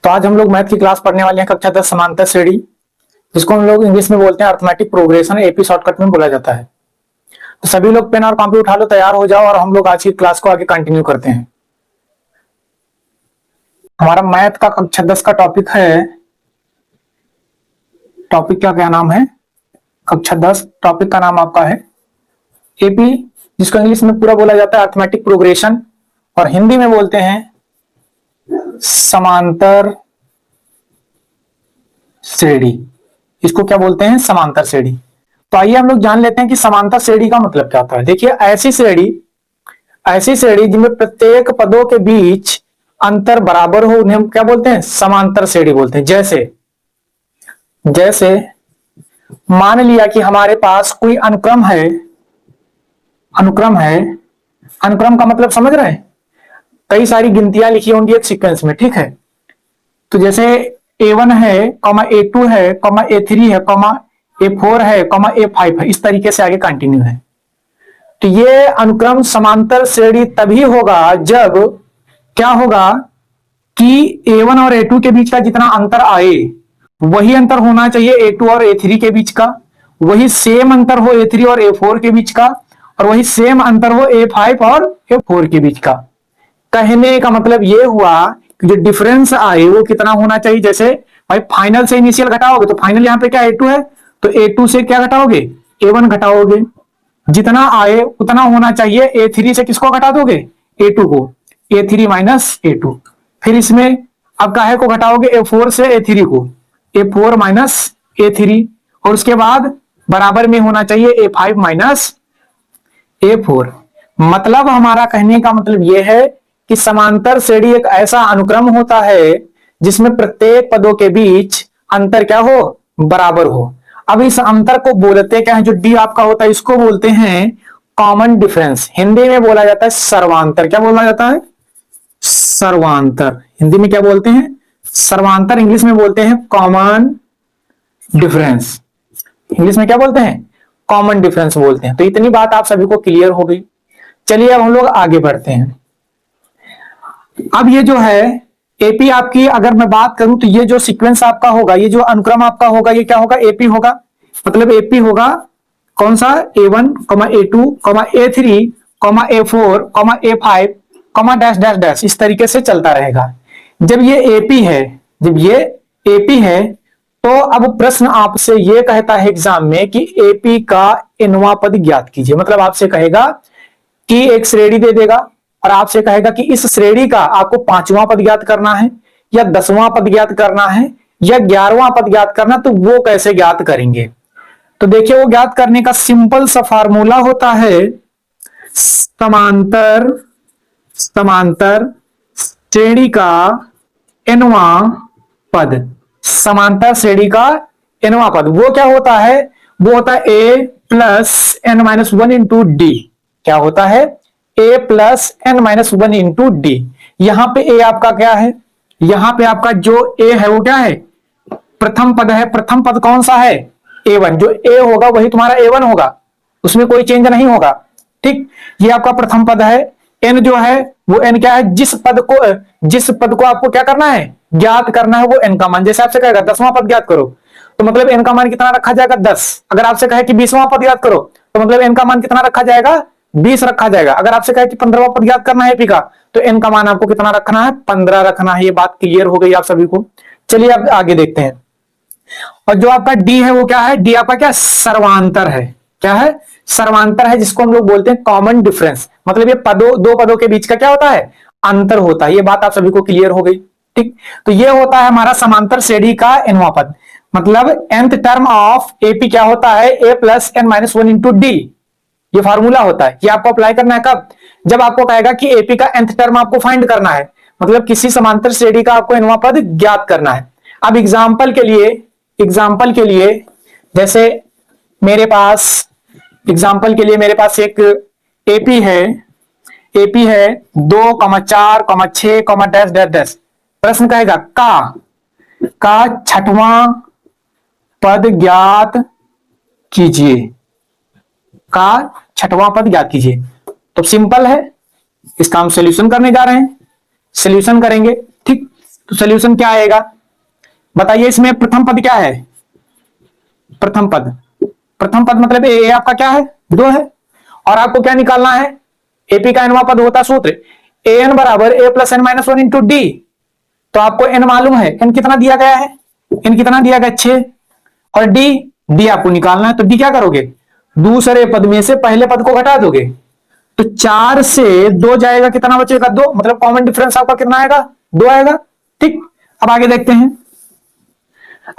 तो आज हम लोग मैथ की क्लास पढ़ने वाले हैं कक्षा 10 समांतर श्रेणी, जिसको हम लोग इंग्लिश में बोलते हैं अर्थमेटिक प्रोग्रेशन, एपी शॉर्टकट में बोला जाता है। तो सभी लोग पेन और कॉपी उठा लो, तैयार हो जाओ और हम लोग आज की क्लास को आगे कंटिन्यू करते हैं। हमारा मैथ का कक्षा 10 का टॉपिक है, टॉपिक का क्या नाम है, कक्षा 10 टॉपिक का नाम आपका है एपी, जिसको इंग्लिश में पूरा बोला जाता है अर्थमेटिक प्रोग्रेशन और हिंदी में बोलते हैं समांतर श्रेणी। इसको क्या बोलते हैं, समांतर श्रेणी। तो आइए हम लोग जान लेते हैं कि समांतर श्रेणी का मतलब क्या होता है। देखिए, ऐसी श्रेणी जिनमें प्रत्येक पदों के बीच अंतर बराबर हो उन्हें हम क्या बोलते हैं, समांतर श्रेणी बोलते हैं। जैसे मान लिया कि हमारे पास कोई अनुक्रम है, अनुक्रम का मतलब समझ रहे हैं, कई सारी गिनतियां लिखी होंगी एक सीक्वेंस में, ठीक है। तो जैसे A1 है, A2 है, A3 है, A4 है, A5 है, इस तरीके से आगे कंटिन्यू है। तो ये अनुक्रम समांतर श्रेणी तभी होगा जब क्या होगा कि A1 और A2 के बीच का जितना अंतर आए वही अंतर होना चाहिए A2 और A3 के बीच का, वही सेम अंतर हो A3 और A4 के बीच का, और वही सेम अंतर हो A5 और A4 के बीच का। कहने का मतलब ये हुआ कि जो डिफरेंस आए वो कितना होना चाहिए। जैसे भाई फाइनल से इनिशियल घटाओगे तो फाइनल यहाँ पे क्या A2 है, तो A2 से क्या घटाओगे, A1 घटाओगे, जितना आए उतना होना चाहिए। A3 से किसको घटा दोगे, A2 को, A3 माइनस A2। फिर इसमें अब काहे को घटाओगे, A4 से A3 को, A4 माइनस A3, और उसके बाद बराबर में होना चाहिए A5 माइनस A4। मतलब हमारा कहने का मतलब यह है कि समांतर श्रेणी एक ऐसा अनुक्रम होता है जिसमें प्रत्येक पदों के बीच अंतर क्या हो, बराबर हो। अब इस अंतर को बोलते क्या है, जो डी आपका होता है इसको बोलते हैं कॉमन डिफरेंस। हिंदी में बोला जाता है सर्वांतर। क्या बोला जाता है, सर्वांतर। हिंदी में क्या बोलते हैं, सर्वांतर। इंग्लिश में बोलते हैं कॉमन डिफरेंस। इंग्लिश में क्या बोलते हैं, कॉमन डिफरेंस बोलते हैं। तो इतनी बात आप सभी को क्लियर हो गई। चलिए अब हम लोग आगे बढ़ते हैं। अब ये जो है एपी आपकी, अगर मैं बात करूं तो ये जो सीक्वेंस आपका होगा, ये जो अनुक्रम आपका होगा, ये क्या होगा, एपी होगा। मतलब एपी होगा कौन सा, A1, A2, A3, A4, A5, dash dash dash, इस तरीके से चलता रहेगा। जब ये एपी है तो अब प्रश्न आपसे ये कहता है एग्जाम में कि एपी का nवां पद ज्ञात कीजिए। मतलब आपसे कहेगा कि एक श्रेणी दे देगा और आपसे कहेगा कि इस श्रेणी का आपको 5वां पद ज्ञात करना है या 10वां पद ज्ञात करना है या 11वां पद ज्ञात करना, तो वो कैसे ज्ञात करेंगे। तो देखिए, वो ज्ञात करने का सिंपल सा फार्मूला होता है समांतर श्रेणी का nवां पद। समांतर श्रेणी का nवां पद वो क्या होता है, वो होता है a plus n minus 1 into D. क्या होता है, a plus n minus 1 into D. यहां पे a आपका क्या है, यहां पे आपका जो a है वो क्या है, प्रथम पद है। प्रथम पद कौन सा है, A1। जो a होगा वही तुम्हारा A1 होगा, उसमें कोई चेंज नहीं होगा, ठीक। ये आपका प्रथम पद है। n जो है वो n क्या है, जिस पद को आपको क्या करना है, ज्ञात करना है, वो n का मान। जैसे आपसे कहेगा 10वां पद ज्ञात करो, तो मतलब n का मान कितना रखा जाएगा, 10। अगर आपसे कहे कि 20वां पद ज्ञात करो, तो मतलब n का मान कितना रखा जाएगा, 20 रखा जाएगा। अगर आपसे कहे कि 15वां पद ज्ञात करना है एपी का, तो n का मान आपको कितना रखना है, 15 रखना है। ये बात क्लियर हो गई आप सभी को। चलिए अब आगे देखते हैं। और जो आपका डी है वो क्या है, डी आपका क्या, सर्वांतर है। क्या है, सर्वांतर है, जिसको हम लोग बोलते हैं कॉमन डिफरेंस। मतलब ये दो पदों के बीच का क्या होता है, अंतर होता है। ये बात आप सभी को क्लियर हो गई, ठीक। तो ये होता है हमारा समांतर श्रेणी का nवां पद। मतलब nth टर्म ऑफ एपी क्या होता है, a plus n minus 1 into D. ये फार्मूला होता है। ये आपको अप्लाई करना है कब, जब आपको कहेगा कि एपी का nth टर्म आपको फाइंड करना है, मतलब किसी समांतर श्रेणी का आपको nवां पद ज्ञात करना है। अब एग्जाम्पल के लिए जैसे मेरे पास एक एपी है 2, 4, 6, डैश डैश डैश। प्रश्न कहेगा का 6वां पद ज्ञात कीजिए, का 6वां पद ज्ञात कीजिए। तो सिंपल है, इसका हम सॉल्यूशन करने जा रहे हैं, सॉल्यूशन करेंगे, ठीक। तो सोल्यूशन क्या आएगा बताइए। इसमें प्रथम पद क्या है, प्रथम पद, प्रथम पद मतलब ए आपका क्या है 2 है, और आपको क्या निकालना है, एपी का एनवा पद होता सूत्र ए एन बराबर a plus N minus 1 into d. तो आपको एन मालूम है, एन कितना दिया गया है, एन कितना दिया गया 6, और डी, डी आपको निकालना है। तो डी क्या करोगे, दूसरे पद में से पहले पद को घटा दोगे, तो 4 से 2 जाएगा, कितना बचेगा 2, मतलब कॉमन डिफरेंस आपका कितना आएगा 2 आएगा। ठीक, अब आगे देखते हैं।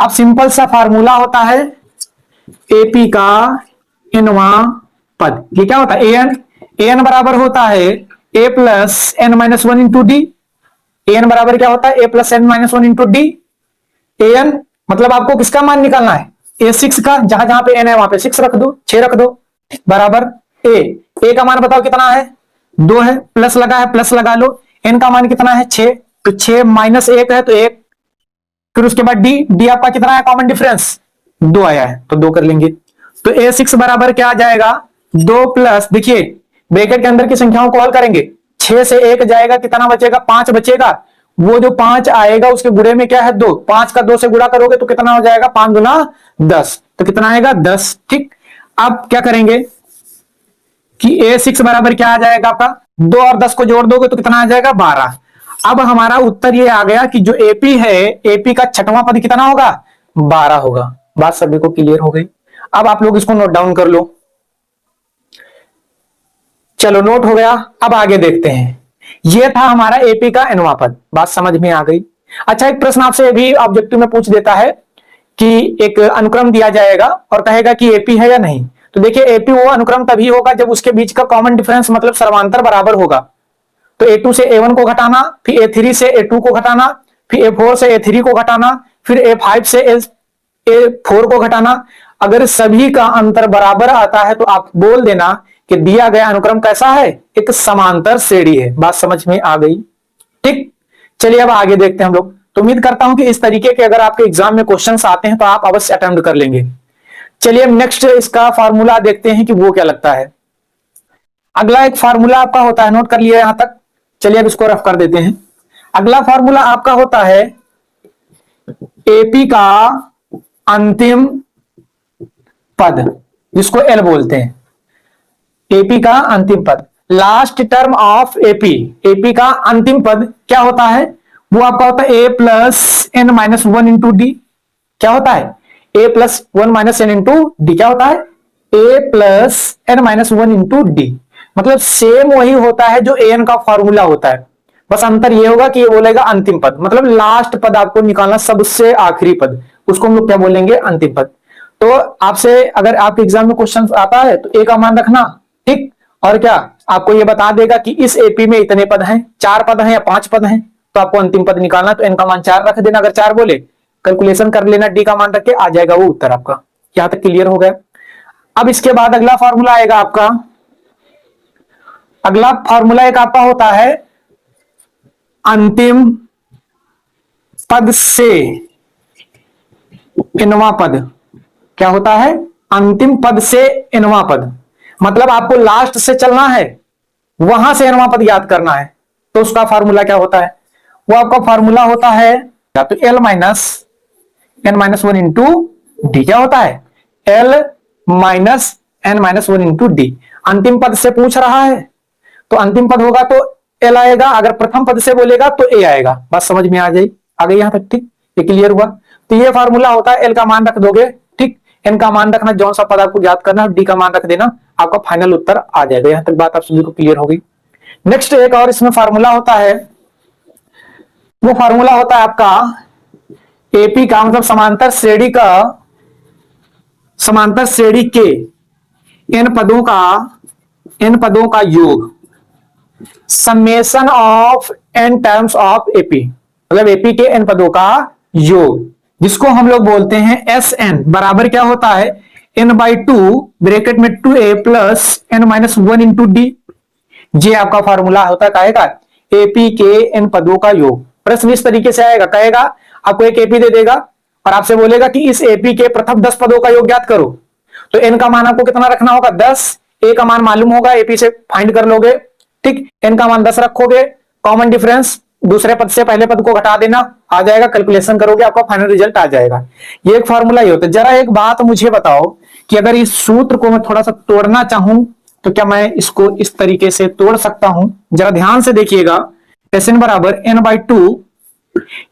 अब सिंपल सा फार्मूला होता है एपी का एनवा पद, ये क्या होता है एन, एन बराबर होता है a plus N minus 1 into d. N बराबर क्या होता है a plus N minus 1 into d. N मतलब आपको किसका मान निकालना है, ए 6 का, जहां जहां पे एन है वहां पे 6 रख दो, 6 रख दो, बराबर ए का मान बताओ कितना है 2 है, प्लस लगा है प्लस लगा लो, एन का मान कितना है 6, तो 6 माइनस 1 है तो 1, फिर उसके बाद डी, डी आपका कितना है कॉमन डिफरेंस 2 आया है तो 2 कर लेंगे। तो ए 6 बराबर क्या आ जाएगा 2 प्लस, देखिए ब्रैकेट के अंदर की संख्याओं को हल करेंगे, 6 से 1 जाएगा, कितना बचेगा 5 बचेगा, वो जो 5 आएगा उसके गुणे में क्या है 2, 5 का 2 से गुणा करोगे तो कितना हो जाएगा 5 गुना 10, तो कितना आएगा 10। ठीक, अब क्या करेंगे कि ए 6 बराबर क्या आ जाएगा आपका 2 और 10 को जोड़ दोगे तो कितना आ जाएगा 12। अब हमारा उत्तर ये आ गया कि जो एपी है, एपी का छठवां पद कितना होगा 12 होगा। बात सभी को क्लियर हो गई। अब आप लोग इसको नोट डाउन कर लो, चलो नोट हो गया। अब आगे देखते हैं, यह था हमारा एपी का एनवा पद, बात समझ में आ गई। अच्छा, एक प्रश्न आपसे भी ऑब्जेक्टिव में पूछ देता है कि एक अनुक्रम दिया जाएगा और कहेगा कि एपी है या नहीं। तो देखिए एपी वो अनुक्रम तभी होगा जब उसके बीच का कॉमन डिफरेंस मतलब सर्वांतर बराबर होगा। तो A2 से A1 को घटाना, फिर A3 से A2 को घटाना, फिर A4 से A3 को घटाना, फिर A5 से A4 को घटाना। अगर सभी का अंतर बराबर आता है तो आप बोल देना कि दिया गया अनुक्रम कैसा है, एक समांतर श्रेणी है। बात समझ में आ गई। ठीक, चलिए अब आगे देखते हैं हम लोग। तो उम्मीद करता हूं कि इस तरीके के अगर आपके एग्जाम में क्वेश्चंस आते हैं तो आप अवश्य अटेम्प्ट कर लेंगे। चलिए नेक्स्ट इसका फॉर्मूला देखते हैं कि वो क्या लगता है। अगला एक फॉर्मूला आपका होता है, नोट कर लिया यहां तक, चलिए अब इसको रफ कर देते हैं। अगला फॉर्मूला आपका होता है एपी का अंतिम पद, जिसको एल बोलते हैं, एपी का अंतिम पद, last term of AP. AP का अंतिम पद क्या होता है, वो आपका होता है a plus N minus 1 into D. क्या होता है a plus 1 minus n into D, क्या होता है a plus N minus 1 into d. मतलब सेम वही होता है जो एन का फॉर्मूला होता है, बस अंतर ये होगा कि ये बोलेगा अंतिम पद, मतलब लास्ट पद आपको निकालना, सबसे आखिरी पद, उसको हम लोग क्या बोलेंगे अंतिम पद। तो आपसे अगर आपके एग्जाम में क्वेश्चन आता है तो ए का मान रखना, ठीक, और क्या आपको ये बता देगा कि इस एपी में इतने पद हैं, 4 पद हैं या 5 पद हैं, तो आपको अंतिम पद निकालना, तो एन का मान 4 रख देना। अगर 4 बोले कैलकुलेशन कर लेना, डी का मान रख के आ जाएगा वो उत्तर आपका। यहां तक क्लियर हो गया। अब इसके बाद अगला फॉर्मूला आएगा आपका, अगला फॉर्मूला एक आपका होता है अंतिम पद से इनवा पद। क्या होता है अंतिम पद से इनवा पद, मतलब आपको लास्ट से चलना है, वहां से इनवा पद याद करना है। तो उसका फार्मूला क्या होता है, वो आपका फार्मूला होता है या तो L minus N minus 1 into D. क्या होता है L minus N minus 1 into D. अंतिम पद से पूछ रहा है तो अंतिम पद होगा तो एल आएगा, अगर प्रथम पद से बोलेगा तो ए आएगा। बात समझ में आ गई यहां तक, ठीक, ये क्लियर हुआ। तो ये फार्मूला होता है, एल का मान रख दोगे, ठीक, एन का मान रखना, जौन सा पद आपको याद करना, डी का मान रख देना, आपका फाइनल उत्तर आ जाएगा। यहां तक बात आप सभी को क्लियर हो गई। नेक्स्ट एक और इसमें फार्मूला होता है, वो फार्मूला होता है आपका एपी का, मतलब समांतर श्रेणी के एन पदों का योग, summation of N terms of AP, मतलब एपी के एन पदों का योग, जिसको हम लोग बोलते हैं एस एन, बराबर क्या होता है एन बाई 2 ब्रैकेट में 2a plus N minus 1 into D. ये आपका फार्मूला होता है कहेगा एपी के एन पदों का योग। प्रश्न इस तरीके से आएगा, कहेगा आपको एक एपी दे देगा और आपसे बोलेगा कि इस एपी के प्रथम 10 पदों का योग ज्ञात करो। तो एन का मान आपको कितना रखना होगा 10, ए का मान मालूम होगा, एपी से फाइंड कर लोगे, ठीक, एन का मान 10 रखोगे, कॉमन डिफरेंस दूसरे पद से पहले पद को घटा देना, आ जाएगा, कैलकुलेशन करोगे आपका फाइनल रिजल्ट आ जाएगा। ये एक फॉर्मूला ही होता है। जरा एक बात मुझे बताओ कि अगर इस सूत्र को मैं थोड़ा सा तोड़ना चाहूं तो क्या मैं इसको इस तरीके से तोड़ सकता हूं? जरा ध्यान से देखिएगा, एस एन बराबर एन बाई टू,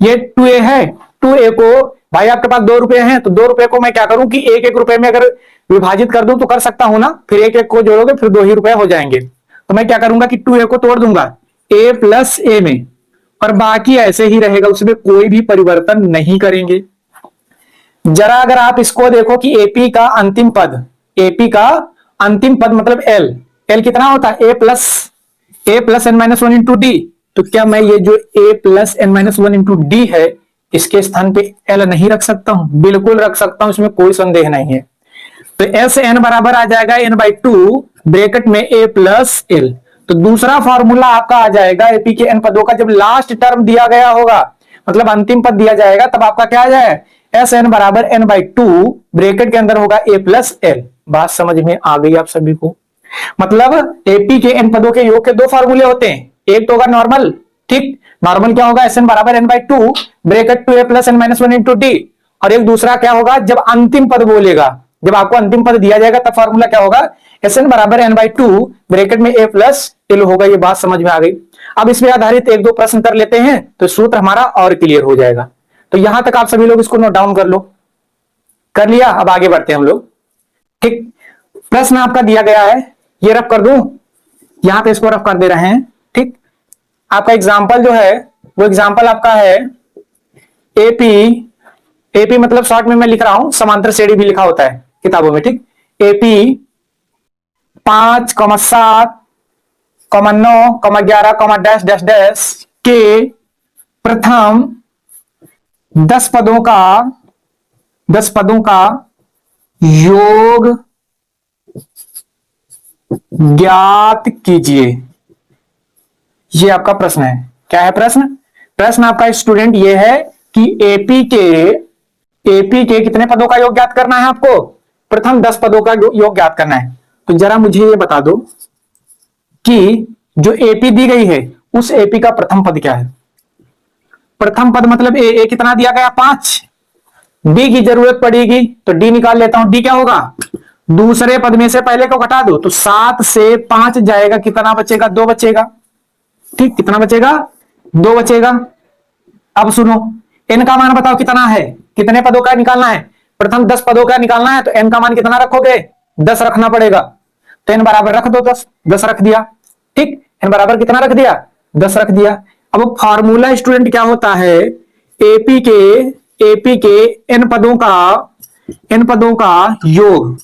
ये 2a है, 2a को भाई आपके पास 2 रुपए हैं तो 2 रुपए को मैं क्या करूं कि एक एक रुपए में अगर विभाजित कर दूं तो कर सकता हूं ना, फिर एक एक को जोड़ोगे फिर 2 ही रुपए हो जाएंगे। तो मैं क्या करूंगा कि 2a को तोड़ दूंगा a प्लस ए में, और बाकी ऐसे ही रहेगा, उसमें कोई भी परिवर्तन नहीं करेंगे। जरा अगर आप इसको देखो कि एपी का अंतिम पद, एपी का अंतिम पद मतलब एल, एल कितना होता है a plus N minus one into d. तो क्या मैं ये जो a plus N minus one into d है इसके स्थान पे एल नहीं रख सकता हूं? बिल्कुल रख सकता हूं, इसमें कोई संदेह नहीं है। तो एस एन बराबर आ जाएगा एन बाई टू ब्रैकेट में ए प्लस एल। तो दूसरा फॉर्मूला आपका आ जाएगा एपी के एन पदों का, जब लास्ट टर्म दिया गया होगा मतलब अंतिम पद दिया जाएगा तब आपका क्या आ जाएगा, एस एन बराबर एन बाई टू ब्रैकेट के अंदर होगा ए प्लस एल। बात समझ में आ गई आप सभी को? मतलब एपी के एन पदों के योग के दो फॉर्मूले होते हैं, एक तो होगा नॉर्मल, ठीक, नॉर्मल क्या होगा एस एन बराबर N by two bracket two A plus N minus one into D, और एक दूसरा क्या होगा जब अंतिम पद बोलेगा, जब आपको अंतिम पद दिया जाएगा तब फॉर्मूला क्या होगा एस एन बराबर एन बाई टू ब्रैकेट में ए प्लस एल होगा। ये बात समझ में आ गई? अब इसमें आधारित एक दो प्रश्न कर लेते हैं तो सूत्र हमारा और क्लियर हो जाएगा। तो यहां तक आप सभी लोग इसको नोट डाउन कर लो। कर लिया? अब आगे बढ़ते हैं हम लोग। ठीक, प्रश्न आपका दिया गया है, ये रफ कर दूं, यहां पे इसको रफ कर दे रहे हैं। ठीक, आपका एग्जाम्पल जो है वो एग्जाम्पल आपका है एपी, एपी मतलब शॉर्ट में मैं लिख रहा हूं, समांतर श्रेणी भी लिखा होता है किताबों में। ठीक, एपी 5,7,9,11,डैश के प्रथम 10 पदों का योग ज्ञात कीजिए। ये आपका प्रश्न है। क्या है प्रश्न? प्रश्न आपका स्टूडेंट ये है कि एपी के कितने पदों का योग ज्ञात करना है आपको? प्रथम 10 पदों का योग ज्ञात करना है। तो जरा मुझे ये बता दो कि जो एपी दी गई है उस एपी का प्रथम पद क्या है? प्रथम पद मतलब ए कितना दिया गया 5, डी की जरूरत पड़ेगी तो डी निकाल लेता हूं, डी क्या होगा, दूसरे पद में से पहले को घटा दो तो 7 से 5 जाएगा, कितना बचेगा, 2 बचेगा। ठीक, कितना बचेगा, 2 बचेगा। अब सुनो, एन का मान बताओ कितना है, कितने पदों का निकालना है, प्रथम 10 पदों का निकालना है, तो एन का मान कितना रखोगे, 10 रखना पड़ेगा। तो एन बराबर रख दो 10 रख दिया। ठीक, एन बराबर कितना रख दिया, 10 रख दिया। अब फॉर्मूला स्टूडेंट क्या होता है, एपी के एन पदों का योग,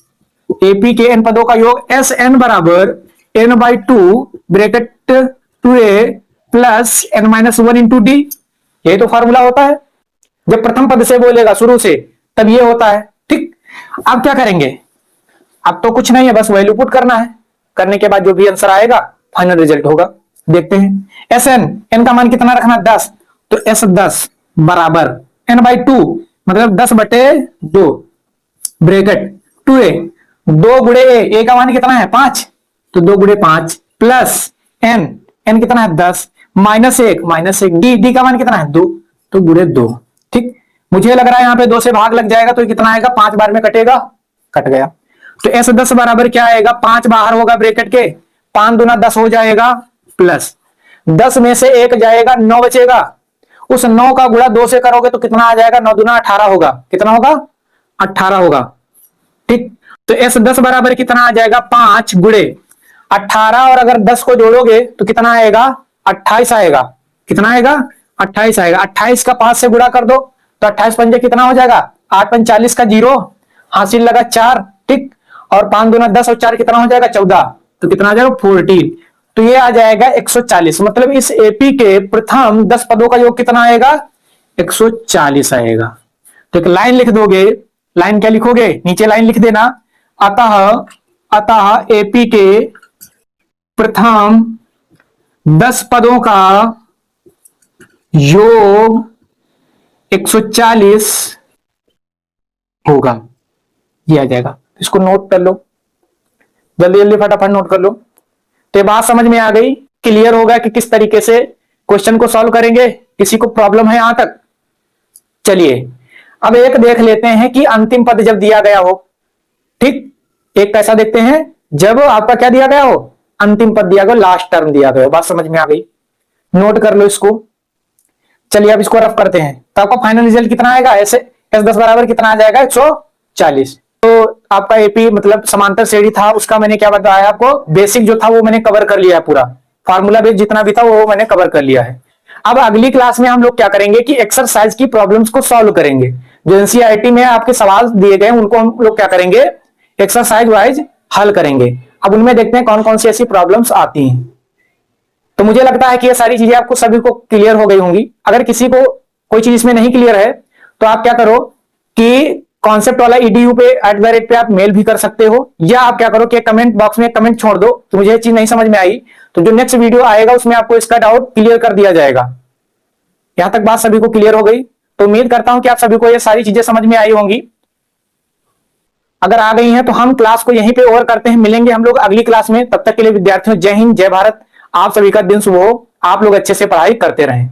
एपी के एन पदों का योग एस एन बराबर N by two bracket two A plus N minus one into D. यही तो फॉर्मूला होता है, जब प्रथम पद से बोलेगा शुरू से तब ये होता है। ठीक, अब क्या करेंगे, अब तो कुछ नहीं है, बस वैल्यू पुट करना है, करने के बाद जो भी आंसर आएगा फाइनल रिजल्ट होगा। देखते हैं, एस एन का मान कितना रखना, 10, तो एस 10 बराबर एन बाई टू मतलब 10/2 ब्रैकेट टू ए, 2 गुणे ए का मान कितना है 5, तो 2 गुणे 5 प्लस एन कितना है 10 माइनस 1 डी का मान कितना है 2, तो गुणे 2। ठीक, मुझे लग रहा है यहाँ पे 2 से भाग लग जाएगा तो कितना आएगा, 5 बार में कटेगा, कट गया। तो एस 10 बराबर क्या आएगा, 5 बाहर होगा ब्रैकेट के, 5 दूना 10 हो जाएगा, प्लस 10 में से 1 जाएगा, 9 बचेगा, उस 9 का गुणा 2 से करोगे तो कितना आ जाएगा, 9 दूना 18 होगा, कितना होगा, 18 होगा। ठीक, तो एस 10 बराबर कितना आ जाएगा, 5 गुणे 18, और अगर 10 को जोड़ोगे तो कितना आएगा, 28 आएगा, कितना आएगा, 28 आएगा। 28 का 5 से गुणा कर दो तो 28 पंजे कितना हो जाएगा, 8 5 40 का 0, हासिल लगा 4। ठीक, और 5 दूना 10 और 4 कितना हो जाएगा 14, तो कितना आ जाएगा 14, तो ये आ जाएगा 140। मतलब इस एपी के प्रथम 10 पदों का योग कितना आएगा, 140 आएगा। तो एक लाइन लिख दोगे, लाइन क्या लिखोगे, नीचे लाइन लिख देना, अतः एपी के प्रथम 10 पदों का योग 140 होगा। ये आ जाएगा, इसको नोट कर लो, जल्दी जल्दी फटाफट नोट कर लो। तो बात समझ में आ गई, क्लियर होगा कि किस तरीके से क्वेश्चन को सॉल्व करेंगे। किसी को प्रॉब्लम है यहां तक? चलिए अब एक देख लेते हैं कि अंतिम पद जब दिया गया हो, ठीक, एक कैसा देखते हैं जब आपका क्या दिया गया हो, अंतिम पद दिया गया, लास्ट टर्म दिया गया हो। बात समझ में आ गई? नोट कर लो इसको। चलिए अब इसको रफ करते हैं। तो आपका फाइनल रिजल्ट कितना आएगा? ऐसे S10 बराबर कितना आ जाएगा? 140। तो आपका एपी मतलब समांतर श्रेणी था, उसका मैंने क्या बताया आपको, बेसिक जो था वो मैंने कवर कर लिया है, पूरा फार्मूला बेस जितना भी था वो मैंने कवर कर लिया है। अब अगली क्लास में हम लोग क्या करेंगे कि एक्सरसाइज की प्रॉब्लम्स को सॉल्व करेंगे। जो एनसीईआरटी में आपके सवाल दिए गए उनको हम लोग क्या करेंगे, एक्सरसाइज वाइज हल करेंगे। अब उनमें देखते हैं कौन कौन सी ऐसी प्रॉब्लम्स आती हैं। तो मुझे लगता है कि ये सारी चीजें आपको सभी को क्लियर हो गई होंगी। अगर किसी को कोई चीज इसमें नहीं क्लियर है तो आप क्या करो कि कॉन्सेप्ट वाला ईडीयू पे @ पे आप मेल भी कर सकते हो, या आप क्या करो कि कमेंट बॉक्स में कमेंट छोड़ दो तो मुझे ये चीज नहीं समझ में आई तो जो नेक्स्ट वीडियो आएगा उसमें आपको इसका डाउट क्लियर कर दिया जाएगा। यहां तक बात सभी को क्लियर हो गई? तो उम्मीद करता हूं कि आप सभी को ये सारी चीजें समझ में आई होंगी। अगर आ गई हैं तो हम क्लास को यहीं पे ओवर करते हैं, मिलेंगे हम लोग अगली क्लास में। तब तक के लिए विद्यार्थियों जय हिंद, जय भारत। आप सभी का दिन शुभ हो, आप लोग अच्छे से पढ़ाई करते रहें।